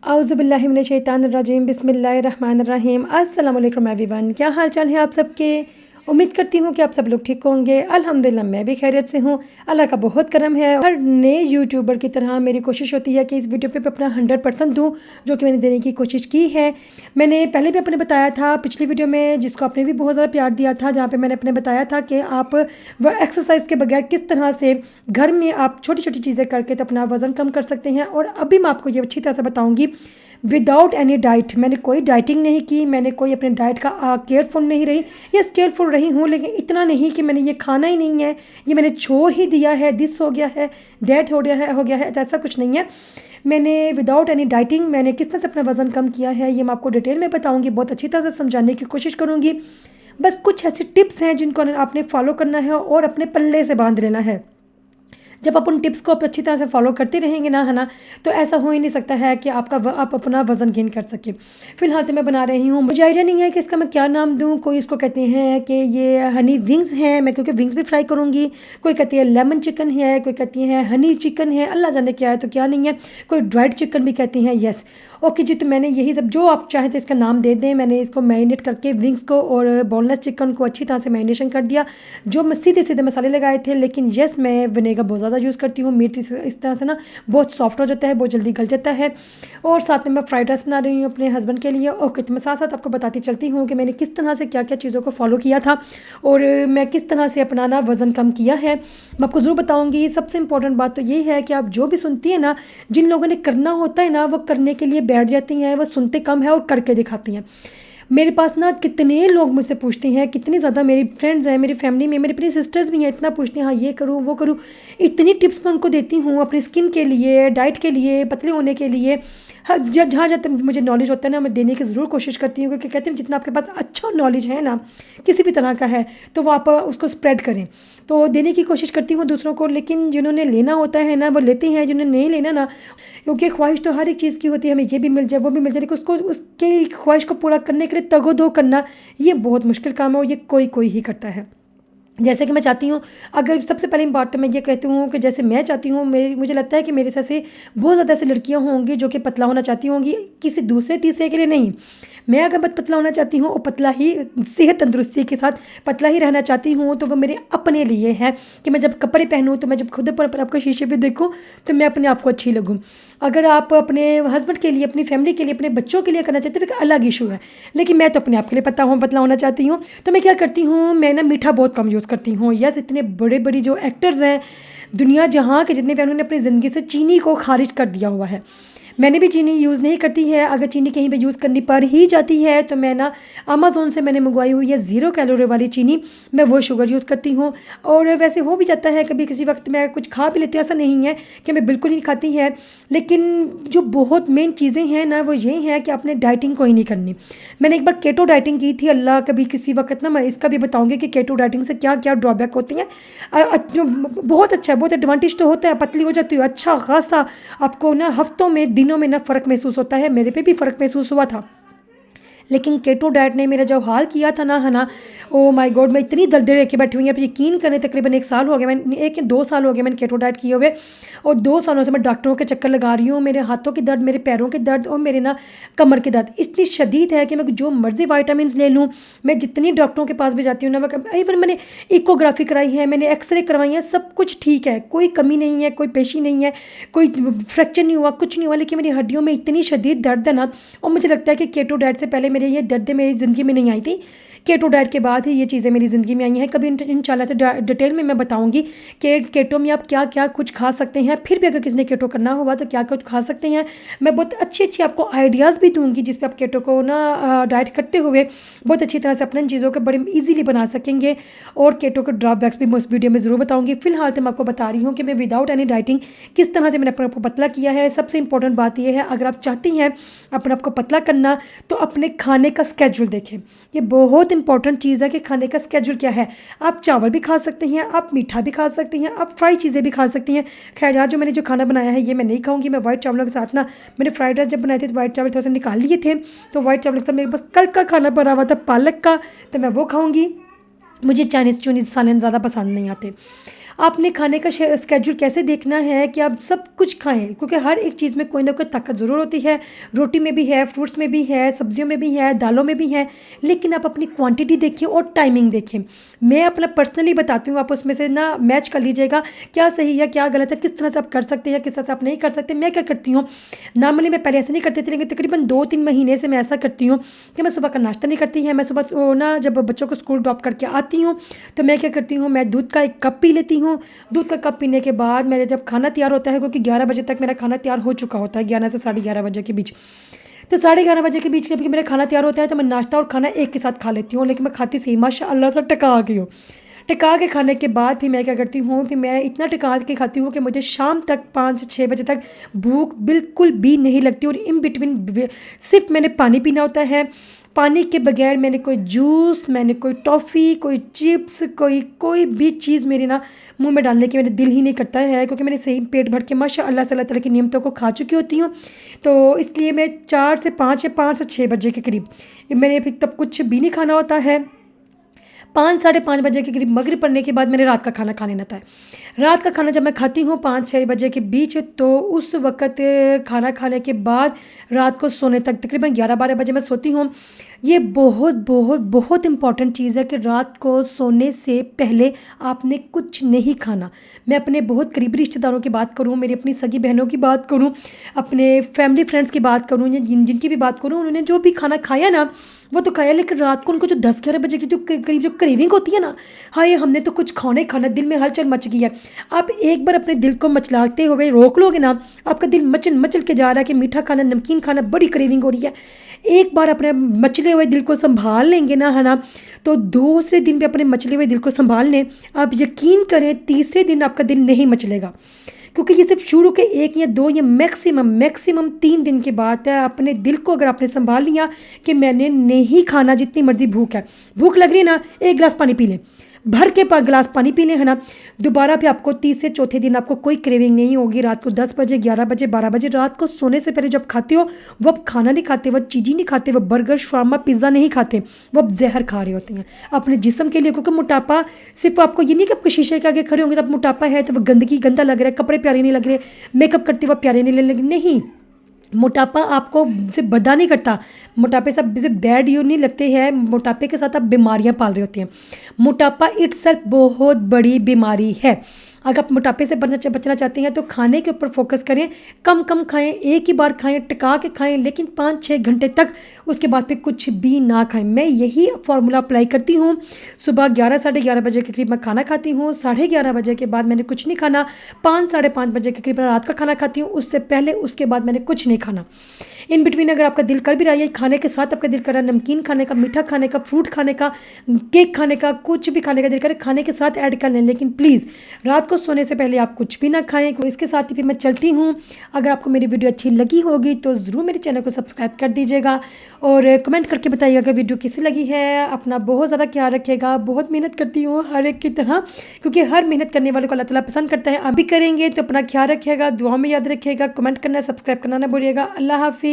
आउज़ुबिल्लाहिमिनश्शैतानिर्रजीम बिस्मिल्लाहिर्रहमानिर्रहीम। अस्सलाम वालेकुम एवरीवन, क्या हाल चाल है आप सबके। उम्मीद करती हूँ कि आप सब लोग ठीक होंगे। अल्हम्दुलिल्लाह मैं भी खैरियत से हूँ। अल्लाह का बहुत करम है। हर नए यूट्यूबर की तरह मेरी कोशिश होती है कि इस वीडियो पे अपना 100% दूँ, जो कि मैंने देने की कोशिश की है। मैंने पहले भी अपने बताया था पिछली वीडियो में, जिसको आपने भी बहुत ज़्यादा प्यार दिया था, जहाँ पर मैंने अपने बताया था कि आप वह एक्सरसाइज के बगैर किस तरह से घर में आप छोटी छोटी चीज़ें करके तो अपना वज़न कम कर सकते हैं। और अभी मैं आपको ये अच्छी तरह से बताऊँगी विदाउट एनी डाइट। मैंने कोई डाइटिंग नहीं की, मैंने कोई अपने डाइट का केयरफुल नहीं रही। यस, केयरफुल रही हूँ, लेकिन इतना नहीं कि मैंने ये खाना ही नहीं है, ये मैंने छोड़ ही दिया है, दिस हो गया है, दैट हो गया है, ऐसा कुछ नहीं है। मैंने विदाउट एनी डाइटिंग मैंने किस तरह से अपना वज़न कम किया है, ये मैं आपको डिटेल में बताऊँगी, बहुत अच्छी तरह से समझाने की कोशिश करूँगी। बस कुछ ऐसे टिप्स हैं जिनको आपने फॉलो करना है और अपने पल्ले से बांध लेना है। जब आप उन टिप्स को आप अच्छी तरह से फॉलो करते रहेंगे ना, है ना, तो ऐसा हो ही नहीं सकता है कि आप अपना वज़न गेन कर सके। फ़िलहाल तो मैं बना रही हूँ, मुझे आइडिया नहीं है कि इसका मैं क्या नाम दूँ। कोई इसको कहते हैं कि ये हनी विंग्स हैं, मैं क्योंकि विंग्स भी फ्राई करूँगी। कोई कहती है लेमन चिकन है, कोई कहती है हनी चिकन है, अल्लाह जाने क्या है तो क्या नहीं है। कोई ड्राइड चिकन भी कहती हैं। येस, ओके जी। तो मैंने यही सब, जो आप चाहें तो इसका नाम दे दें। मैंने इसको मैरिनेट करके विंग्स को और बोनलेस चिकन को अच्छी तरह से मैरिनेशन कर दिया, जो मैं सीधे सीधे मसाले लगाए थे। लेकिन येस, मैं विनेगर बहुत ज़्यादा यूज़ करती हूँ। मीट इस तरह से ना बहुत सॉफ्ट हो जाता है, बहुत जल्दी गल जाता है। और साथ में मैं फ्राइड राइस बना रही हूँ अपने हस्बैंड के लिए। ओके, तो मैं साथ साथ आपको बताती चलती हूँ कि मैंने किस तरह से क्या क्या चीज़ों को फॉलो किया था और मैं किस तरह से अपना ना वज़न कम किया है, मैं आपको ज़रूर बताऊँगी। सबसे इंपॉर्टेंट बात तो ये है कि आप जो भी सुनती हैं ना, जिन लोगों ने करना होता है ना, वो करने के लिए बैठ जाती हैं, वो सुनते कम है और करके दिखाती हैं। मेरे पास ना कितने लोग मुझसे पूछते हैं, कितनी ज़्यादा मेरी फ्रेंड्स हैं, मेरी फैमिली में मेरी अपनी सिस्टर्स भी हैं, इतना पूछती हैं, हाँ ये करूँ वो करूँ। इतनी टिप्स मैं उनको देती हूँ अपनी स्किन के लिए, डाइट के लिए, पतले होने के लिए। हाँ, जहाँ जहाँ तक मुझे नॉलेज होता है ना, मैं देने की ज़रूर कोशिश करती हूँ, क्योंकि कहते हैं जितना आपके पास अच्छा नॉलेज है ना, किसी भी तरह का है, तो वो आप उसको स्प्रेड करें। तो देने की कोशिश करती हूँ दूसरों को, लेकिन जिन्होंने लेना होता है ना, वो लेते हैं, जिन्होंने नहीं लेना ना, क्योंकि ख्वाहिश तो हर एक चीज़ की होती है, हमें ये भी मिल जाए वो भी मिल जाए, लेकिन उसको उसके ख्वाहिश को पूरा करने के लिए तगो-दो करना, ये बहुत मुश्किल काम है और ये कोई कोई ही करता है। जैसे कि मैं चाहती हूँ, अगर सबसे पहली बात तो मैं ये कहती हूँ कि जैसे मैं चाहती हूँ, मुझे लगता है कि मेरे जैसे बहुत ज़्यादा ऐसी लड़कियाँ होंगी जो कि पतला होना चाहती होंगी, किसी दूसरे तीसरे के लिए नहीं। मैं अगर पतला होना चाहती हूँ और पतला ही सेहत तंदुरुस्ती के साथ पतला ही रहना चाहती हूँ, तो वो मेरे अपने लिए है कि मैं जब कपड़े पहनूँ, तो मैं जब खुद पर आपको शीशे पे देखूँ, तो मैं अपने आप को अच्छी लगूँ। अगर आप अपने हस्बैंड के लिए, अपनी फैमिली के लिए, अपने बच्चों के लिए करना चाहते हो, तो एक अलग इशू है। लेकिन मैं तो अपने आप के लिए पतला होना चाहती हूँ, तो मैं क्या करती हूँ, मैं ना मीठा बहुत कम यूज़ करती हूँ। यस, इतने बड़े बड़ी जो एक्टर्स हैं दुनिया जहाँ के, जितने भी, उन्होंने अपनी ज़िंदगी से चीनी को खारिज कर दिया हुआ है। मैंने भी चीनी यूज़ नहीं करती है। अगर चीनी कहीं पे यूज़ करनी पड़ ही जाती है, तो मैं ना अमेज़ोन से मैंने मंगवाई हुई है 0 कैलोरी वाली चीनी, मैं वो शुगर यूज़ करती हूँ। और वैसे हो भी जाता है कभी किसी वक्त मैं कुछ खा भी लेती हूँ, ऐसा नहीं है कि मैं बिल्कुल नहीं खाती है। लेकिन जो बहुत मेन चीज़ें हैं ना, वो ये हैं कि आपने डाइटिंग कोई नहीं करनी। मैंने एक बार केटो डाइटिंग की थी, अल्लाह कभी किसी वक्त ना मैं इसका भी बताऊँगी कि केटो डाइटिंग से क्या क्या ड्रॉबैक होती हैं। बहुत अच्छा है, बहुत एडवांटेज तो होता है, पतली हो जाती हो अच्छा खासा, आपको ना हफ्तों में, दिनों में ना फ़र्क महसूस होता है। मेरे पे भी फ़र्क महसूस हुआ था। लेकिन केटो डाइट ने मेरा जो हाल किया था ना, है ना, ओ माय गॉड, मैं इतनी दलदल रह के बैठी हुई हैं। आप यकीन करें, तकरीबन 1 साल हो गया, मैंने 1 या 2 साल हो गए मैंने केटो डाइट किए हुए, और 2 सालों से मैं डॉक्टरों के चक्कर लगा रही हूँ। मेरे हाथों की दर्द, मेरे पैरों के दर्द और मेरे ना कमर के दर्द इतनी शदीद है कि मैं जो मर्ज़ी वाइटामिन ले लूँ, मैं जितनी डॉक्टरों के पास भी जाती हूँ ना, इवन मैंने इकोग्राफी कराई है, मैंने एक्सरे करवाई है, सब कुछ ठीक है, कोई कमी नहीं है, कोई पेशी नहीं है, कोई फ्रैक्चर नहीं हुआ, कुछ नहीं हुआ। लेकिन मेरी हड्डियों में इतनी शदीद दर्द है ना, और मुझे लगता है कि केटो डाइट से पहले मेरे ये दर्द मेरी ज़िंदगी में नहीं आई थी। केटो डाइट के बाद ही ये चीज़ें मेरी ज़िंदगी में आई हैं। कभी इंशाल्लाह से डिटेल में मैं बताऊंगी कि केटो में आप क्या क्या कुछ खा सकते हैं। फिर भी अगर किसी ने केटो करना हुआ तो क्या कुछ खा सकते हैं, मैं बहुत अच्छी आपको आइडियाज़ भी दूंगी, जिस पर आप केटो को ना डाइट करते हुए बहुत अच्छी तरह से अपने चीज़ों को बड़े ईजीली बना सकेंगे। और केटो के ड्रॉबैक्स भी मैं उस वीडियो में ज़रूर बताऊँगी। फिलहाल तो मैं आपको बता रही हूँ कि मैं विदाउट एनी डाइटिंग किस तरह से मैंने अपने आप को पतला किया है। सबसे इंपॉर्टेंट बात यह है, अगर आप चाहती हैं अपने आप को पतला करना, तो अपने खाने का स्केड्यूल देखें। ये बहुत इंपॉर्टेंट चीज़ है कि खाने का स्केड्यूल क्या है। आप चावल भी खा सकते हैं, आप मीठा भी खा सकती हैं, आप फ्राई चीज़ें भी खा सकती हैं। खैर यार, जो मैंने जो खाना बनाया है ये मैं नहीं खाऊंगी। मैं वाइट चावलों के साथ ना, मैंने फ्राइड राइस जब बनाए थे तो वाइट चावल थोड़ा सा निकाल लिए थे, तो वाइट चावल के साथ मेरे पास कल का खाना बना हुआ था पालक का, तो मैं वो खाऊंगी। मुझे चाइनीज़ सालन ज़्यादा पसंद नहीं आते। आपने खाने का स्केड्यूल कैसे देखना है कि आप सब कुछ खाएं, क्योंकि हर एक चीज़ में कोई ना कोई ताकत ज़रूर होती है। रोटी में भी है, फ्रूट्स में भी है, सब्जियों में भी है, दालों में भी है, लेकिन आप अपनी क्वांटिटी देखिए और टाइमिंग देखें। मैं अपना पर्सनली बताती हूँ, आप उसमें से ना मैच कर लीजिएगा क्या सही है क्या गलत है, किस तरह से आप कर सकते हैं, किस तरह से आप नहीं कर सकते। मैं क्या करती हूँ, नॉर्मली मैं पहले ऐसे नहीं करती थी, लेकिन तकरीबन 2-3 महीने से मैं ऐसा करती हूँ कि मैं सुबह का नाश्ता नहीं करती है। मैं सुबह ना जब बच्चों को स्कूल ड्रॉप करके आती हूँ तो मैं क्या करती हूँ, मैं दूध का एक कप पी लेती हूँ। दूध का कप पीने के बाद मेरे जब खाना तैयार होता है, क्योंकि 11 बजे तक मेरा खाना तैयार हो चुका होता है, 11 से 11:30 बजे के बीच। तो 11:30 बजे के बीच जब मेरा खाना तैयार होता है तो मैं नाश्ता और खाना एक के साथ खा लेती हूँ, लेकिन मैं खाती सही माशाअल्लाह से टका गई हूँ। टिका के खाने के बाद फिर मैं क्या करती हूँ, फिर मैं इतना टिका के खाती हूँ कि मुझे शाम तक 5 से 6 बजे तक भूख बिल्कुल भी नहीं लगती। और इन बिटवीन सिर्फ मैंने पानी पीना होता है। पानी के बगैर मैंने कोई जूस, मैंने कोई टॉफ़ी, कोई चिप्स, कोई भी चीज़ मेरी ना मुंह में डालने की मेरा दिल ही नहीं करता है, क्योंकि मैंने सही पेट भर के माशाअल्लाह से अल्लाह ताला की नियमतों को खा चुकी होती हूँ। तो इसलिए मैं 4 से 5 या 5 से 6 बजे के करीब मैंने फिर तब कुछ भी नहीं खाना होता है। 5 साढ़े 5 बजे के करीब मगरिब पड़ने के बाद मैंने रात का खाना खा लेना होता है। रात का खाना जब मैं खाती हूँ 5-6 बजे के बीच, तो उस वक़्त खाना खाने के बाद रात को सोने तक तकरीबन 11-12 बजे मैं सोती हूँ। ये बहुत बहुत बहुत इम्पॉर्टेंट चीज़ है कि रात को सोने से पहले आपने कुछ नहीं खाना। मैं अपने बहुत करीबी रिश्तेदारों की बात करूँ, मेरी अपनी सगी बहनों की बात करूँ, अपने फैमिली फ्रेंड्स की बात करूँ या जिनकी भी बात करूँ, उन्होंने जो भी खाना खाया ना वो तो खाया, लेकिन रात को उनको जो 10-11 बजे की जो करीब जो क्रेविंग होती है ना, हाय हमने तो कुछ खाना ही खाना, दिल में हलचल मच गई है। आप एक बार अपने दिल को मचलाते हुए रोक लोगे ना, आपका दिल मचल मचल के जा रहा है कि मीठा खाना, नमकीन खाना, बड़ी क्रेविंग हो रही है। एक बार अपने मचले हुए दिल को संभाल लेंगे ना, है ना, तो दूसरे दिन भी अपने मचले हुए दिल को संभाल लें, आप यकीन करें तीसरे दिन आपका दिल नहीं मचलेगा। क्योंकि ये सिर्फ शुरू के 1 या 2 या मैक्सिमम 3 दिन की बात है। अपने दिल को अगर आपने संभाल लिया कि मैंने नहीं खाना, जितनी मर्जी भूख है, भूख लग रही है ना, 1 गिलास पानी पी लें, भर के गिलास पानी पी लें, है ना। दोबारा भी आपको 3 से चौथे दिन आपको कोई क्रेविंग नहीं होगी। रात को 10 बजे, 11 बजे, 12 बजे रात को सोने से पहले जब खाते हो, वो आप खाना नहीं खाते, वो चीज़ी नहीं खाते, वो बर्गर, शवारमा, पिज़्ज़ा नहीं खाते, वो आप जहर खा रहे होते हैं अपने जिस्म के लिए। क्योंकि मोटापा सिर्फ आपको ये नहीं कि आपको शीशे के आगे खड़े होंगे तो आप मोटापा है तो वो गंदा लग रहा है, कपड़े प्यारे नहीं लग रहे, मेकअप करते हुए प्यारे नहीं लग रहे, नहीं। मोटापा आपको सिर्फ बदा नहीं करता, मोटापे से सिर्फ बैड यू नहीं लगते हैं, मोटापे के साथ आप बीमारियां पाल रहे होते हैं। मोटापा इट्सेल्फ बहुत बड़ी बीमारी है। अगर आप मोटापे से बचना चाहते हैं तो खाने के ऊपर फोकस करें, कम खाएं, एक ही बार खाएं, टिका के खाएं, लेकिन 5-6 घंटे तक उसके बाद फिर कुछ भी ना खाएं। मैं यही फार्मूला अप्लाई करती हूँ। सुबह 11 साढ़े 11 बजे के करीब मैं खाना खाती हूँ, 11:30 बजे के बाद मैंने कुछ नहीं खाना, 5 साढ़े 5 बजे के करीब रात का खाना खाती हूँ, उससे पहले उसके बाद मैंने कुछ नहीं खाना। इन बिटवीन अगर आपका दिल कर भी रहा है खाने के साथ, आपका दिल कर रहा है नमकीन खाने का, मीठा खाने का, फ्रूट खाने का, केक खाने का, कुछ भी खाने का दिल करे, खाने के साथ ऐड कर लें, लेकिन प्लीज़ रात को सोने से पहले आप कुछ भी ना खाएं। तो इसके साथ ही फिर मैं चलती हूँ। अगर आपको मेरी वीडियो अच्छी लगी होगी तो ज़रूर मेरे चैनल को सब्सक्राइब कर दीजिएगा और कमेंट करके बताइएगा कि वीडियो कैसी लगी है। अपना बहुत ज़्यादा ख्याल रखिएगा। बहुत मेहनत करती हूँ हर एक की तरह, क्योंकि हर मेहनत करने वालों को अल्लाह ताला पसंद करता है। आप भी करेंगे तो अपना ख्याल रखिएगा, दुआ में याद रखिएगा, कमेंट करना, सब्सक्राइब करना ना भूलिएगा। अल्लाह हाफिज़।